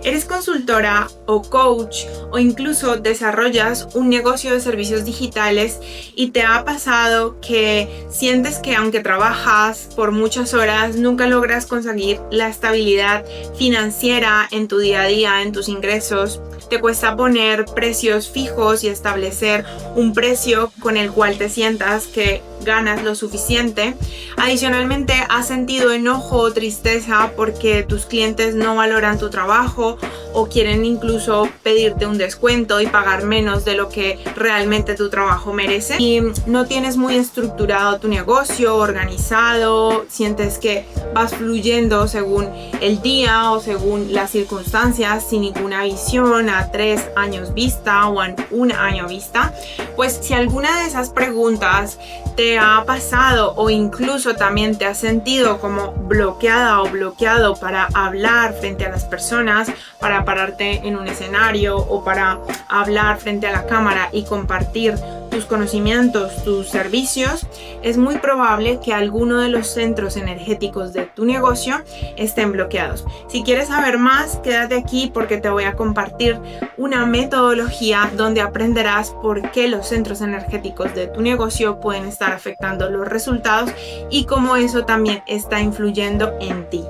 ¿Eres consultora o coach o incluso desarrollas un negocio de servicios digitales y te ha pasado que sientes que aunque trabajas por muchas horas nunca logras conseguir la estabilidad financiera en tu día a día, en tus ingresos? Te cuesta poner precios fijos y establecer un precio con el cual te sientas que ganas lo suficiente. Adicionalmente, has sentido enojo o tristeza porque tus clientes no valoran tu trabajo o quieren incluso pedirte un descuento y pagar menos de lo que realmente tu trabajo merece. Y no tienes muy estructurado tu negocio, organizado, sientes que vas fluyendo según el día o según las circunstancias sin ninguna visión a 3 años vista o a 1 año vista. Pues si alguna de esas preguntas te ha pasado o incluso también te has sentido como bloqueada o bloqueado para hablar frente a las personas, para pararte en un escenario o para hablar frente a la cámara y compartir tus conocimientos, tus servicios, es muy probable que alguno de los centros energéticos de tu negocio estén bloqueados. Si quieres saber más, quédate aquí porque te voy a compartir una metodología donde aprenderás por qué los centros energéticos de tu negocio pueden estar afectando los resultados y cómo eso también está influyendo en ti.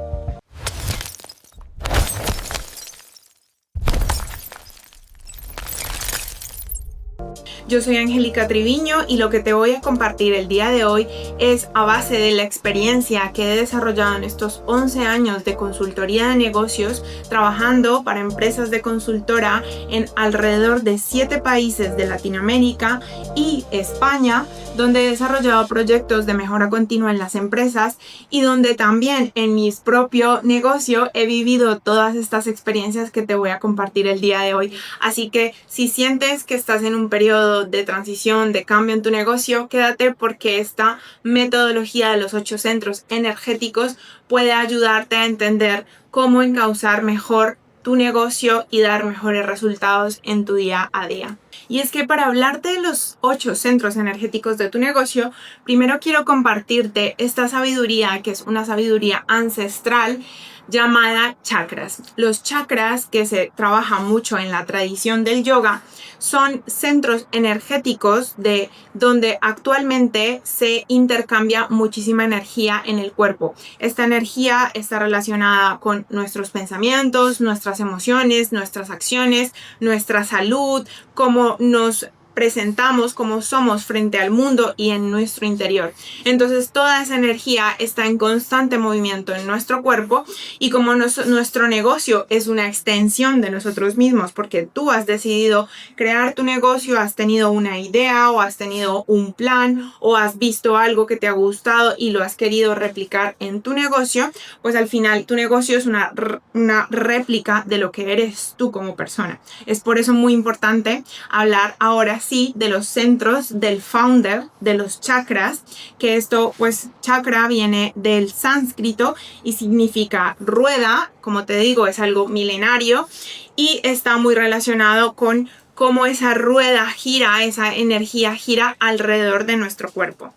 Yo soy Angélica Triviño y lo que te voy a compartir el día de hoy es a base de la experiencia que he desarrollado en estos 11 años de consultoría de negocios, trabajando para empresas de consultora en alrededor de 7 países de Latinoamérica y España, donde he desarrollado proyectos de mejora continua en las empresas y donde también en mi propio negocio he vivido todas estas experiencias que te voy a compartir el día de hoy. Así que si sientes que estás en un periodo de transición, de cambio en tu negocio, quédate porque esta metodología de los 8 centros energéticos puede ayudarte a entender cómo encauzar mejor tu negocio y dar mejores resultados en tu día a día. Y es que para hablarte de los 8 centros energéticos de tu negocio, primero quiero compartirte esta sabiduría, que es una sabiduría ancestral llamada chakras. Los chakras, que se trabaja mucho en la tradición del yoga, son centros energéticos de donde actualmente se intercambia muchísima energía en el cuerpo. Esta energía está relacionada con nuestros pensamientos, nuestras emociones, nuestras acciones, nuestra salud, cómo nos presentamos, cómo somos frente al mundo y en nuestro interior. Entonces toda esa energía está en constante movimiento en nuestro cuerpo y como nuestro negocio es una extensión de nosotros mismos porque tú has decidido crear tu negocio, has tenido una idea o has tenido un plan o has visto algo que te ha gustado y lo has querido replicar en tu negocio, pues al final tu negocio es una réplica de lo que eres tú como persona. Es por eso muy importante hablar ahora sí de los centros del founder, de los chakras, que esto pues chakra viene del sánscrito y significa rueda, como te digo es algo milenario y está muy relacionado con cómo esa rueda gira, esa energía gira alrededor de nuestro cuerpo.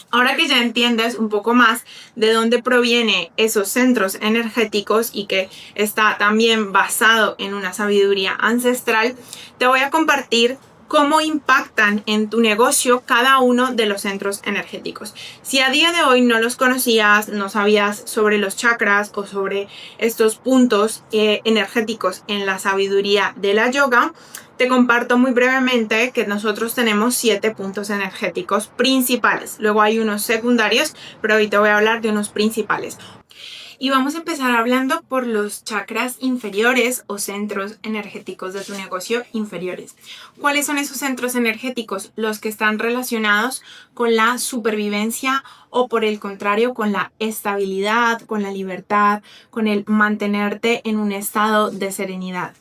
Ahora que ya entiendes un poco más de dónde provienen esos centros energéticos y que está también basado en una sabiduría ancestral, te voy a compartir cómo impactan en tu negocio cada uno de los centros energéticos. Si a día de hoy no los conocías, no sabías sobre los chakras o sobre estos puntos energéticos en la sabiduría de la yoga, te comparto muy brevemente que nosotros tenemos 7 puntos energéticos principales. Luego hay unos secundarios, pero hoy te voy a hablar de unos principales. Y vamos a empezar hablando por los chakras inferiores o centros energéticos de tu negocio inferiores. ¿Cuáles son esos centros energéticos? Los que están relacionados con la supervivencia o por el contrario con la estabilidad, con la libertad, con el mantenerte en un estado de serenidad.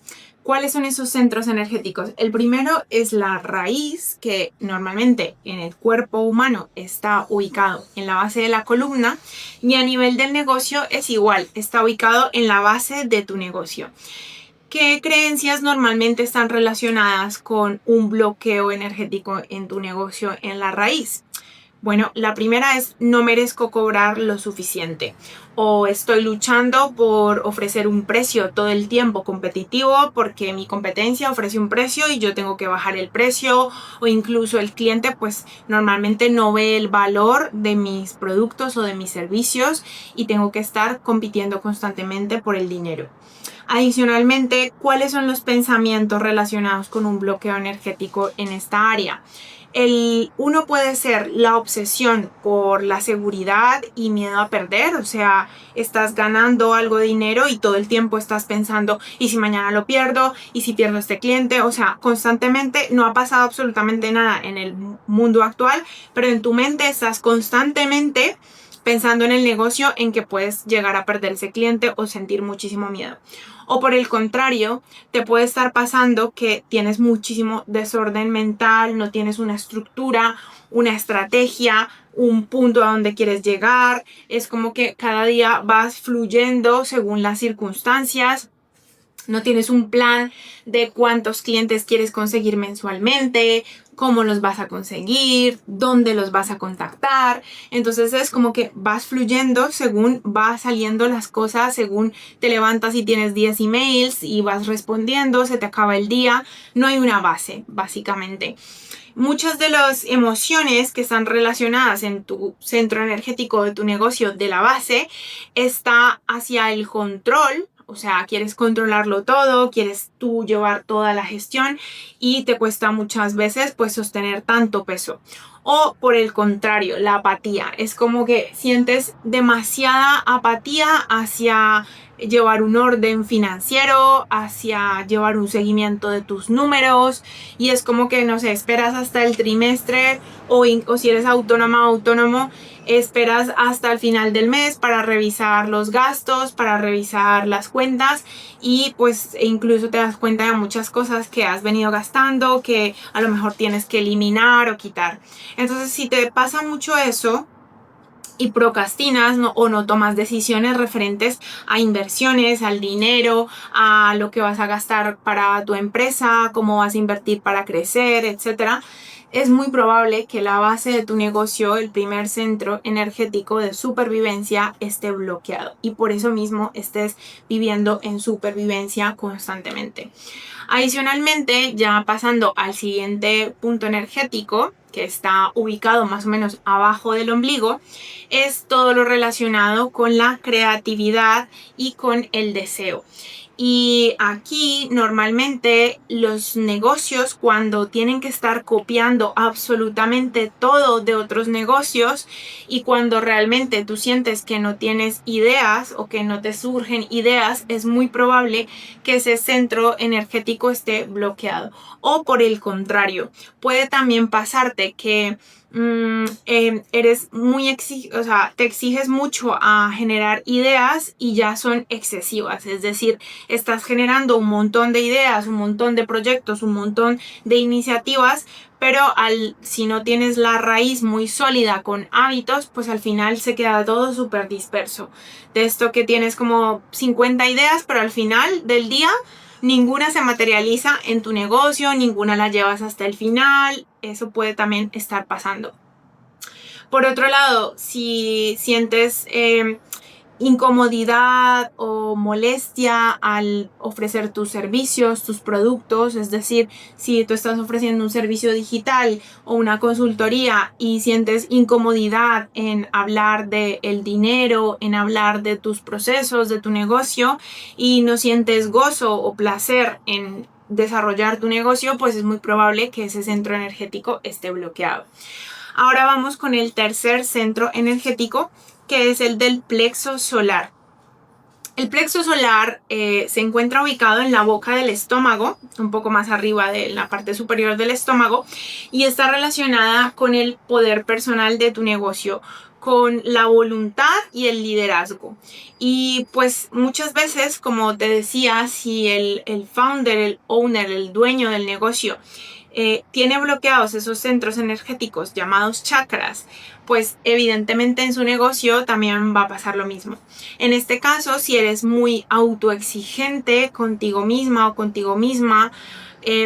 ¿Cuáles son esos centros energéticos? El primero es la raíz, que normalmente en el cuerpo humano está ubicado en la base de la columna y a nivel del negocio es igual, está ubicado en la base de tu negocio. ¿Qué creencias normalmente están relacionadas con un bloqueo energético en tu negocio en la raíz? Bueno, la primera es no merezco cobrar lo suficiente o estoy luchando por ofrecer un precio todo el tiempo competitivo porque mi competencia ofrece un precio y yo tengo que bajar el precio, o incluso el cliente pues normalmente no ve el valor de mis productos o de mis servicios y tengo que estar compitiendo constantemente por el dinero. Adicionalmente, ¿cuáles son los pensamientos relacionados con un bloqueo energético en esta área? Uno puede ser la obsesión por la seguridad y miedo a perder, o sea, estás ganando algo de dinero y todo el tiempo estás pensando, ¿y si mañana lo pierdo? ¿Y si pierdo este cliente? O sea, constantemente no ha pasado absolutamente nada en el mundo actual, pero en tu mente estás constantemente pensando en el negocio en que puedes llegar a perder ese cliente o sentir muchísimo miedo. O por el contrario, te puede estar pasando que tienes muchísimo desorden mental, no tienes una estructura, una estrategia, un punto a donde quieres llegar. Es como que cada día vas fluyendo según las circunstancias. No tienes un plan de cuántos clientes quieres conseguir mensualmente, cómo los vas a conseguir, dónde los vas a contactar. Entonces es como que vas fluyendo según va saliendo las cosas, según te levantas y tienes 10 emails y vas respondiendo, se te acaba el día. No hay una base, básicamente. Muchas de las emociones que están relacionadas en tu centro energético de tu negocio de la base está hacia el control. O sea, quieres controlarlo todo, quieres tú llevar toda la gestión y te cuesta muchas veces pues sostener tanto peso. O por el contrario, la apatía. Es como que sientes demasiada apatía hacia llevar un orden financiero, hacia llevar un seguimiento de tus números, y es como que, no sé, esperas hasta el trimestre o si eres autónoma o autónomo, esperas hasta el final del mes para revisar los gastos, para revisar las cuentas y pues incluso te das cuenta de muchas cosas que has venido gastando, que a lo mejor tienes que eliminar o quitar. Entonces, si te pasa mucho eso y procrastinas, o no tomas decisiones referentes a inversiones, al dinero, a lo que vas a gastar para tu empresa, cómo vas a invertir para crecer, etcétera, es muy probable que la base de tu negocio, el primer centro energético de supervivencia, esté bloqueado y por eso mismo estés viviendo en supervivencia constantemente. Adicionalmente, ya pasando al siguiente punto energético, que está ubicado más o menos abajo del ombligo, es todo lo relacionado con la creatividad y con el deseo. Y aquí normalmente los negocios, cuando tienen que estar copiando absolutamente todo de otros negocios y cuando realmente tú sientes que no tienes ideas o que no te surgen ideas, es muy probable que ese centro energético esté bloqueado. O por el contrario, puede también pasarte que eres muy o sea, te exiges mucho a generar ideas y ya son excesivas, es decir, estás generando un montón de ideas, un montón de proyectos, un montón de iniciativas, pero si no tienes la raíz muy sólida con hábitos, pues al final se queda todo súper disperso. De esto que tienes como 50 ideas, pero al final del día ninguna se materializa en tu negocio, ninguna la llevas hasta el final. Eso puede también estar pasando. Por otro lado, si sientes incomodidad o molestia al ofrecer tus servicios, tus productos, es decir, si tú estás ofreciendo un servicio digital o una consultoría y sientes incomodidad en hablar de el dinero, en hablar de tus procesos, de tu negocio y no sientes gozo o placer en desarrollar tu negocio, pues es muy probable que ese centro energético esté bloqueado. Ahora vamos con el tercer centro energético, que es el del plexo solar. El plexo solar se encuentra ubicado en la boca del estómago, un poco más arriba de la parte superior del estómago, y está relacionada con el poder personal de tu negocio, con la voluntad y el liderazgo. Y pues muchas veces, como te decía, si el founder, el owner, el dueño del negocio tiene bloqueados esos centros energéticos llamados chakras, pues evidentemente en su negocio también va a pasar lo mismo. En este caso, si eres muy autoexigente contigo misma o contigo misma,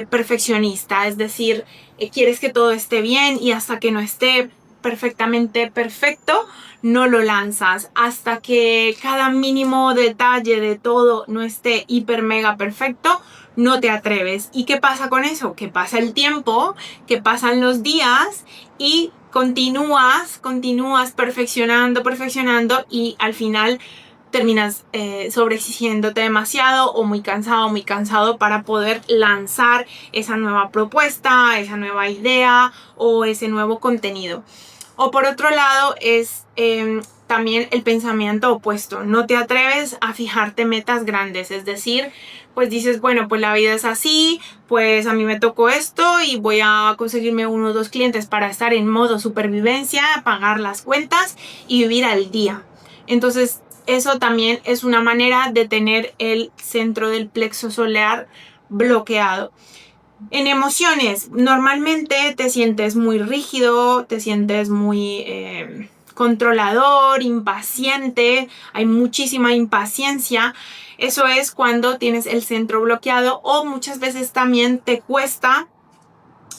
perfeccionista, es decir, quieres que todo esté bien y hasta que no esté perfectamente perfecto, no lo lanzas. Hasta que cada mínimo detalle de todo no esté hiper mega perfecto, no te atreves. ¿Y qué pasa con eso? Que pasa el tiempo, que pasan los días y continúas perfeccionando y al final terminas sobreexigiéndote demasiado o muy cansado para poder lanzar esa nueva propuesta, esa nueva idea o ese nuevo contenido. O por otro lado es también el pensamiento opuesto. No te atreves a fijarte metas grandes, es decir, pues dices, bueno, pues la vida es así, pues a mí me tocó esto y voy a conseguirme 1 o 2 clientes para estar en modo supervivencia, pagar las cuentas y vivir al día. Entonces, eso también es una manera de tener el centro del plexo solar bloqueado. En emociones, normalmente te sientes muy rígido, te sientes muy controlador, impaciente, hay muchísima impaciencia. Eso es cuando tienes el centro bloqueado, o muchas veces también te cuesta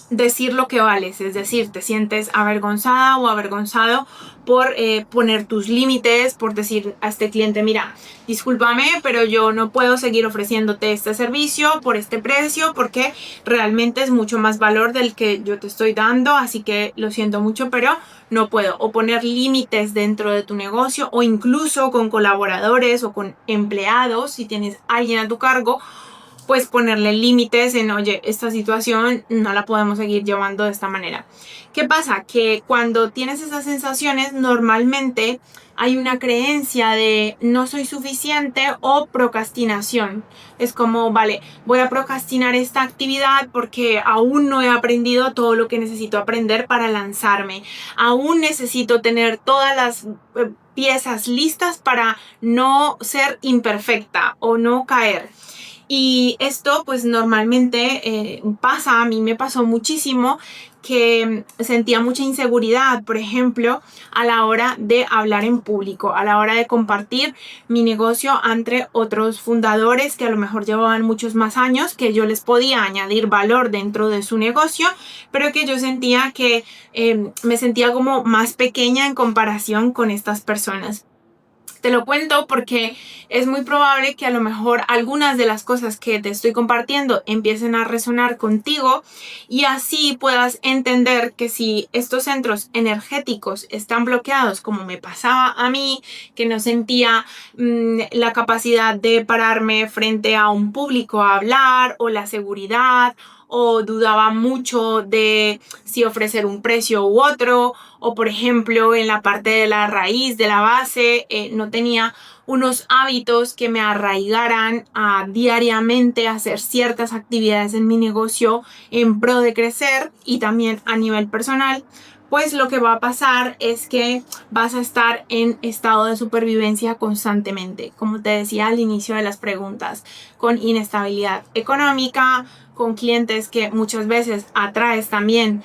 decir lo que vales, es decir, te sientes avergonzada o avergonzado por poner tus límites, por decir a este cliente, mira, discúlpame, pero yo no puedo seguir ofreciéndote este servicio por este precio porque realmente es mucho más valor del que yo te estoy dando, así que lo siento mucho, pero no puedo. O poner límites dentro de tu negocio, o incluso con colaboradores o con empleados, si tienes alguien a tu cargo, pues ponerle límites en, oye, esta situación no la podemos seguir llevando de esta manera. ¿Qué pasa? Que cuando tienes esas sensaciones, normalmente hay una creencia de no soy suficiente o procrastinación. Es como, vale, voy a procrastinar esta actividad porque aún no he aprendido todo lo que necesito aprender para lanzarme. Aún necesito tener todas las piezas listas para no ser imperfecta o no caer. Y esto pues normalmente pasa, a mí me pasó muchísimo, que sentía mucha inseguridad, por ejemplo, a la hora de hablar en público, a la hora de compartir mi negocio entre otros fundadores que a lo mejor llevaban muchos más años, que yo les podía añadir valor dentro de su negocio, pero que yo sentía que me sentía como más pequeña en comparación con estas personas. Te lo cuento porque es muy probable que a lo mejor algunas de las cosas que te estoy compartiendo empiecen a resonar contigo, y así puedas entender que si estos centros energéticos están bloqueados, como me pasaba a mí, que no sentía la capacidad de pararme frente a un público a hablar, o la seguridad, o dudaba mucho de si ofrecer un precio u otro, o por ejemplo en la parte de la raíz, de la base, no tenía unos hábitos que me arraigaran a diariamente hacer ciertas actividades en mi negocio en pro de crecer y también a nivel personal, pues lo que va a pasar es que vas a estar en estado de supervivencia constantemente, como te decía al inicio de las preguntas, con inestabilidad económica, con clientes que muchas veces atraes también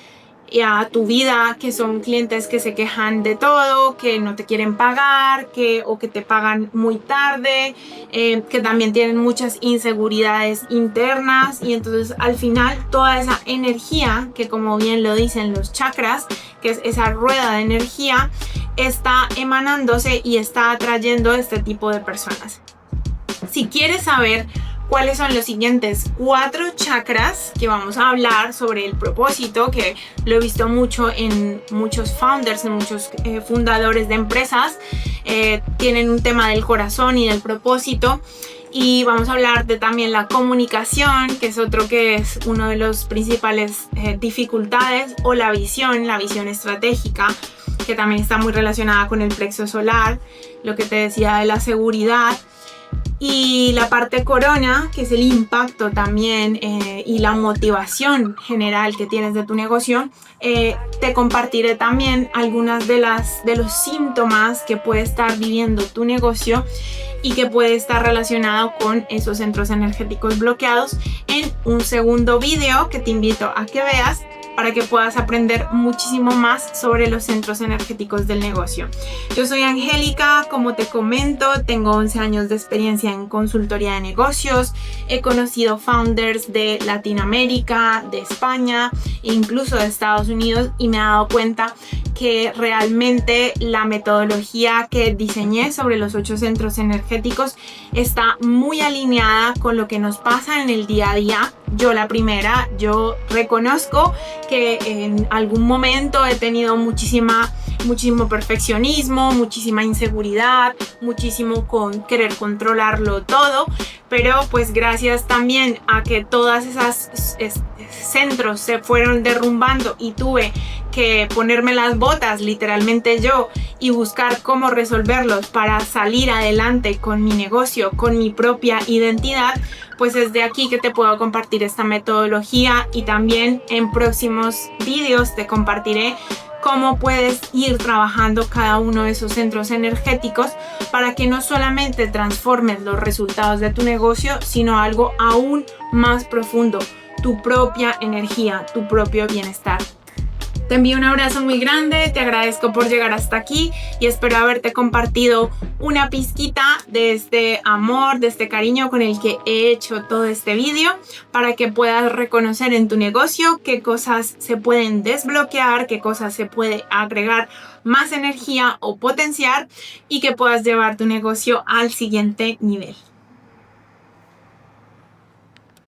a tu vida, que son clientes que se quejan de todo, que no te quieren pagar, o que te pagan muy tarde, que también tienen muchas inseguridades internas, y entonces al final toda esa energía, que como bien lo dicen los chakras, que es esa rueda de energía, está emanándose y está atrayendo este tipo de personas. Si quieres saber cuáles son los siguientes 4 chakras que vamos a hablar sobre el propósito, que lo he visto mucho en muchos founders, en muchos fundadores de empresas, tienen un tema del corazón y del propósito. Y vamos a hablar de también la comunicación, que es otro que es uno de los principales dificultades, o la visión estratégica, que también está muy relacionada con el plexo solar, lo que te decía de la seguridad. Y la parte corona, que es el impacto también y la motivación general que tienes de tu negocio. Te compartiré también algunas de los síntomas que puede estar viviendo tu negocio y que puede estar relacionado con esos centros energéticos bloqueados en un segundo video que te invito a que veas, para que puedas aprender muchísimo más sobre los centros energéticos del negocio. Yo soy Angélica, como te comento, tengo 11 años de experiencia en consultoría de negocios, he conocido founders de Latinoamérica, de España e incluso de Estados Unidos, y me he dado cuenta que realmente la metodología que diseñé sobre los 8 centros energéticos está muy alineada con lo que nos pasa en el día a día. Yo reconozco que en algún momento he tenido muchísimo perfeccionismo, muchísima inseguridad, muchísimo con querer controlarlo todo, pero pues gracias también a que todas esas centros se fueron derrumbando y tuve que ponerme las botas literalmente yo y buscar cómo resolverlos para salir adelante con mi negocio, con mi propia identidad, pues es de aquí que te puedo compartir esta metodología, y también en próximos vídeos te compartiré cómo puedes ir trabajando cada uno de esos centros energéticos para que no solamente transformes los resultados de tu negocio, sino algo aún más profundo, tu propia energía, tu propio bienestar. Te envío un abrazo muy grande, te agradezco por llegar hasta aquí y espero haberte compartido una pizquita de este amor, de este cariño con el que he hecho todo este vídeo, para que puedas reconocer en tu negocio qué cosas se pueden desbloquear, qué cosas se puede agregar más energía o potenciar, y que puedas llevar tu negocio al siguiente nivel.